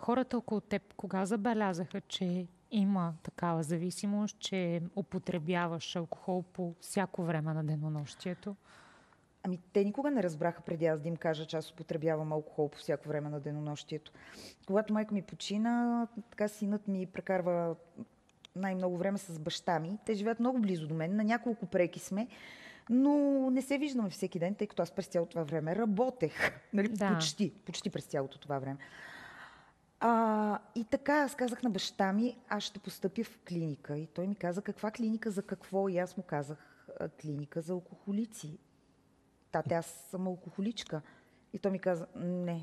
Хората около теб кога забелязаха, че има такава зависимост, че употребяваш алкохол по всяко време на денонощието? Ами, те никога не разбраха преди аз да им кажа, че аз употребявам алкохол по всяко време на денонощието. Когато майка ми почина, така синът ми прекарва най-много време с баща ми. Те живеят много близо до мен, на няколко преки сме, но не се виждаме всеки ден, тъй като аз през цялото това време работех. Нали, Да. почти през цялото това време. И така, аз казах на баща ми, аз ще постъпя в клиника. И той ми каза, каква клиника, за какво? И аз му казах, клиника за алкохолици. Тате, аз съм алкохоличка. И той ми каза,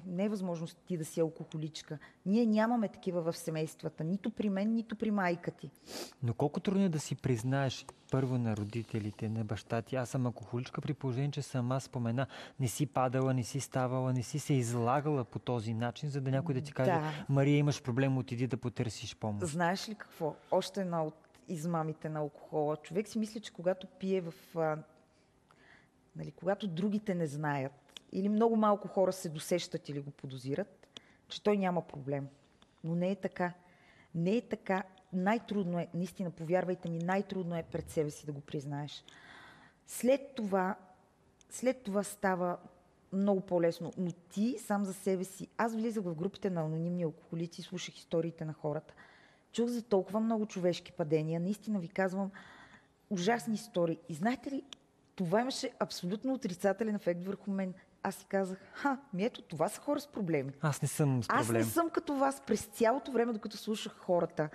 не е възможно ти да си алкохоличка. Ние нямаме такива в семействата. Нито при мен, нито при майка ти. Но колко трудно е да си признаеш първо на родителите, на баща ти, аз съм алкохоличка, при положение, че сама спомена, не си падала, не си ставала, не си се излагала по този начин, за да някой да ти каже, Да. Мария, имаш проблем, отиди да потърсиш помощ. Знаеш ли какво? Още една от измамите на алкохола. Човек си мисли, че когато пие нали, когато другите не знаят или много малко хора се досещат или го подозират, че той няма проблем. Но не е така. Не е така. Най-трудно е, наистина, повярвайте ми, най-трудно е пред себе си да го признаеш. След това става много по-лесно. Но ти сам за себе си... Аз влизах в групите на анонимни алкохолици, слушах историите на хората. Чух за толкова много човешки падения. Наистина ви казвам, ужасни истории. И знаете ли, това имаше абсолютно отрицателен ефект върху мен. Аз си казах, ето, това са хора с проблеми. Аз не съм с проблем. Аз не съм като вас през цялото време, докато слушах хората.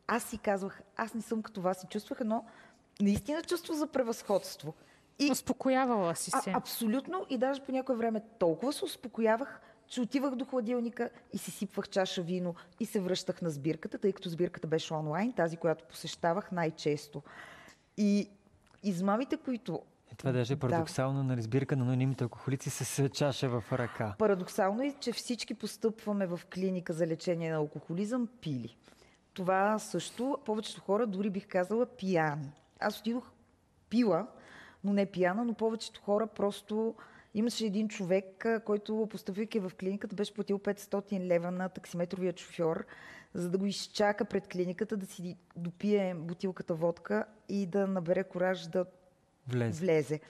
Аз си казвах, аз не съм като вас и чувствах едно наистина чувство за превъзходство. И Успокоявала си се. абсолютно, и даже по някое време толкова се успокоявах, че отивах до хладилника и си сипвах чаша вино и се връщах на сбирката, тъй като сбирката беше онлайн, тази, която посещавах най-често. И измамите, които... Това даже е парадоксално, на разбирка на анонимните алкохолици с чаша в ръка. Парадоксално е, че всички постъпваме в клиника за лечение на алкохолизъм пили. Това също, повечето хора дори бих казала пияни. Аз отидох пила, но не пияна, но повечето хора просто... Имаше един човек, който, постъпвайки в клиниката, беше платил 500 лева на таксиметровия шофьор, за да го изчака пред клиниката, да си допие бутилката водка и да набере кураж да влезе.